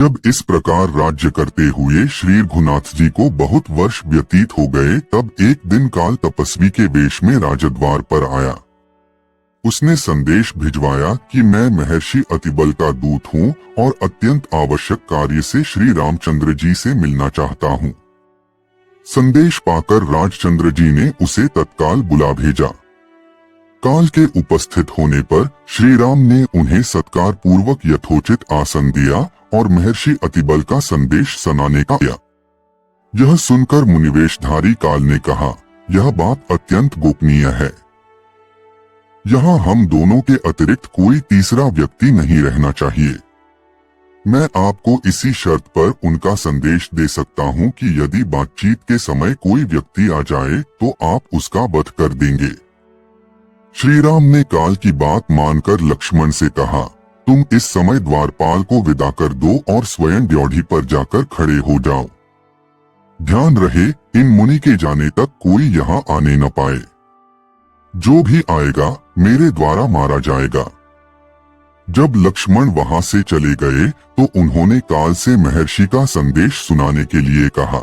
जब इस प्रकार राज्य करते हुए श्री रघुनाथ जी को बहुत वर्ष व्यतीत हो गए, तब एक दिन काल तपस्वी के वेश में राजद्वार पर आया। उसने संदेश भिजवाया कि मैं महर्षि अतिबल का दूत हूँ और अत्यंत आवश्यक कार्य से श्री रामचंद्र जी से मिलना चाहता हूँ। संदेश पाकर राजचंद्र जी ने उसे तत्काल बुला भेजा। काल के उपस्थित होने पर श्री राम ने उन्हें सत्कार पूर्वक यथोचित आसन दिया और महर्षि अतिबल का संदेश सुनाने का किया। यह सुनकर मुनिवेशधारी काल ने कहा, यह बात अत्यंत गोपनीय है। यहाँ हम दोनों के अतिरिक्त कोई तीसरा व्यक्ति नहीं रहना चाहिए। मैं आपको इसी शर्त पर उनका संदेश दे सकता हूँ कि यदि बातचीत के समय कोई व्यक्ति आ जाए तो आप उसका वध कर देंगे। श्री राम ने काल की बात मानकर लक्ष्मण से कहा, तुम इस समय द्वारपाल को विदा कर दो और स्वयं ड्योढ़ी पर जाकर खड़े हो जाओ। ध्यान रहे, इन मुनि के जाने तक कोई यहाँ आने न पाए। जो भी आएगा मेरे द्वारा मारा जाएगा। जब लक्ष्मण वहां से चले गए तो उन्होंने काल से महर्षि का संदेश सुनाने के लिए कहा।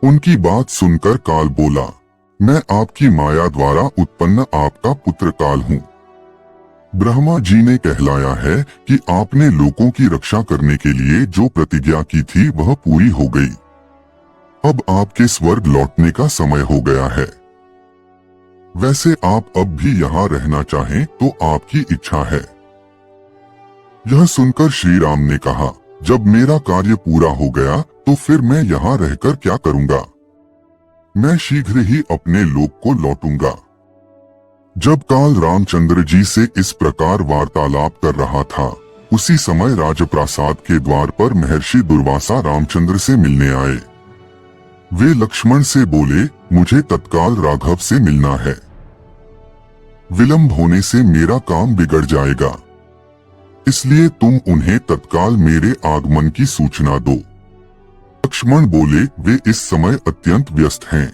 उनकी बात सुनकर काल बोला, मैं आपकी माया द्वारा उत्पन्न आपका पुत्र काल हूँ। ब्रह्मा जी ने कहलाया है कि आपने लोगों की रक्षा करने के लिए जो प्रतिज्ञा की थी वह पूरी हो गई। अब आपके स्वर्ग लौटने का समय हो गया है। वैसे आप अब भी यहाँ रहना चाहें तो आपकी इच्छा है। यह सुनकर श्री राम ने कहा, जब मेरा कार्य पूरा हो गया तो फिर मैं यहाँ रहकर क्या करूँगा। मैं शीघ्र ही अपने लोक को लौटूंगा। जब काल रामचंद्र जी से इस प्रकार वार्तालाप कर रहा था, उसी समय राजप्रासाद के द्वार पर महर्षि दुर्वासा रामचंद्र से मिलने आए। वे लक्ष्मण से बोले, मुझे तत्काल राघव से मिलना है। विलंब होने से मेरा काम बिगड़ जाएगा, इसलिए तुम उन्हें तत्काल मेरे आगमन की सूचना दो। लक्ष्मण बोले, वे इस समय अत्यंत व्यस्त हैं।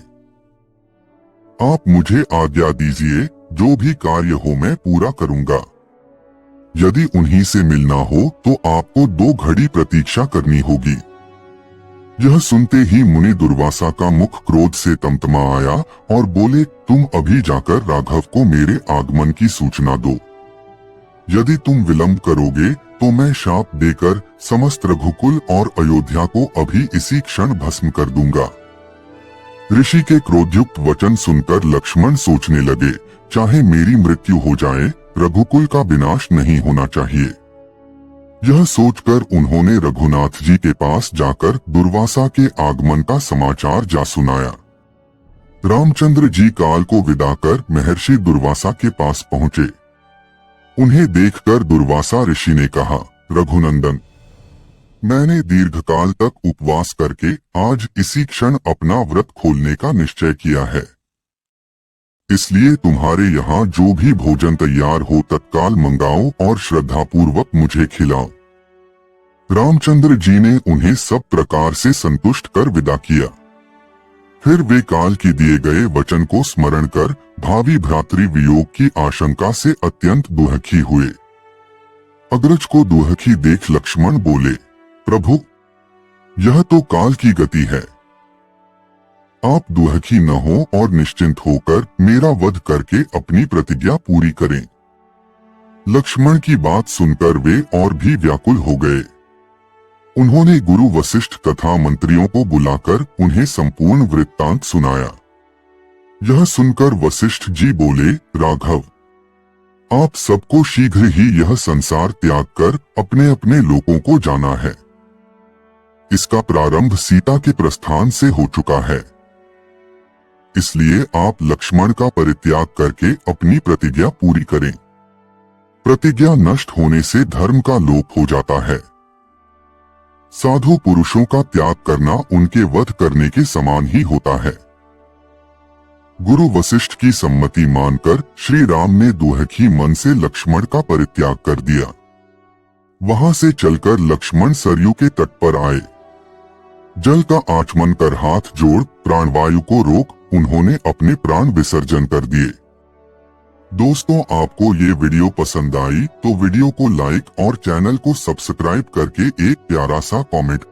आप मुझे आज्ञा दीजिए, जो भी कार्य हो मैं पूरा करूंगा। यदि उन्हीं से मिलना हो तो आपको 2 घड़ी प्रतीक्षा करनी होगी। यह सुनते ही मुनि दुर्वासा का मुख क्रोध से तमतमा आया और बोले, तुम अभी जाकर राघव को मेरे आगमन की सूचना दो। यदि तुम विलंब करोगे तो मैं शाप देकर समस्त रघुकुल और अयोध्या को अभी इसी क्षण भस्म कर दूंगा। ऋषि के क्रोधयुक्त वचन सुनकर लक्ष्मण सोचने लगे, चाहे मेरी मृत्यु हो जाए, रघुकुल का विनाश नहीं होना चाहिए। यह सोचकर उन्होंने रघुनाथ जी के पास जाकर दुर्वासा के आगमन का समाचार जा सुनाया। रामचंद्र जी काल को विदा कर महर्षि दुर्वासा के पास पहुँचे। उन्हें देखकर दुर्वासा ऋषि ने कहा, रघुनंदन, मैंने दीर्घकाल तक उपवास करके आज इसी क्षण अपना व्रत खोलने का निश्चय किया है। इसलिए तुम्हारे यहाँ जो भी भोजन तैयार हो तत्काल मंगाओ और श्रद्धापूर्वक मुझे खिलाओ। रामचंद्र जी ने उन्हें सब प्रकार से संतुष्ट कर विदा किया। फिर वे काल की दिए गए वचन को स्मरण कर भावी भ्रातृ वियोग की आशंका से अत्यंत दुहखी हुए। अग्रज को दुहखी देख लक्ष्मण बोले, प्रभु, यह तो काल की गति है। आप दुहखी न हो और निश्चिंत होकर मेरा वध करके अपनी प्रतिज्ञा पूरी करें। लक्ष्मण की बात सुनकर वे और भी व्याकुल हो गए। उन्होंने गुरु वशिष्ठ तथा मंत्रियों को बुलाकर उन्हें संपूर्ण वृत्तांत सुनाया। यह सुनकर वशिष्ठ जी बोले, राघव, आप सबको शीघ्र ही यह संसार त्याग कर अपने अपने लोकों को जाना है। इसका प्रारंभ सीता के प्रस्थान से हो चुका है। इसलिए आप लक्ष्मण का परित्याग करके अपनी प्रतिज्ञा पूरी करें। प्रतिज्ञा नष्ट होने से धर्म का लोप हो जाता है। साधु पुरुषों का त्याग करना उनके वध करने के समान ही होता है। गुरु वशिष्ठ की सम्मति मानकर श्री राम ने दुहखी मन से लक्ष्मण का परित्याग कर दिया। वहां से चलकर लक्ष्मण सरयू के तट पर आए। जल का आचमन कर हाथ जोड़ प्राणवायु को रोक उन्होंने अपने प्राण विसर्जन कर दिए। दोस्तों, आपको ये वीडियो पसंद आई तो वीडियो को लाइक और चैनल को सब्सक्राइब करके एक प्यारा सा कमेंट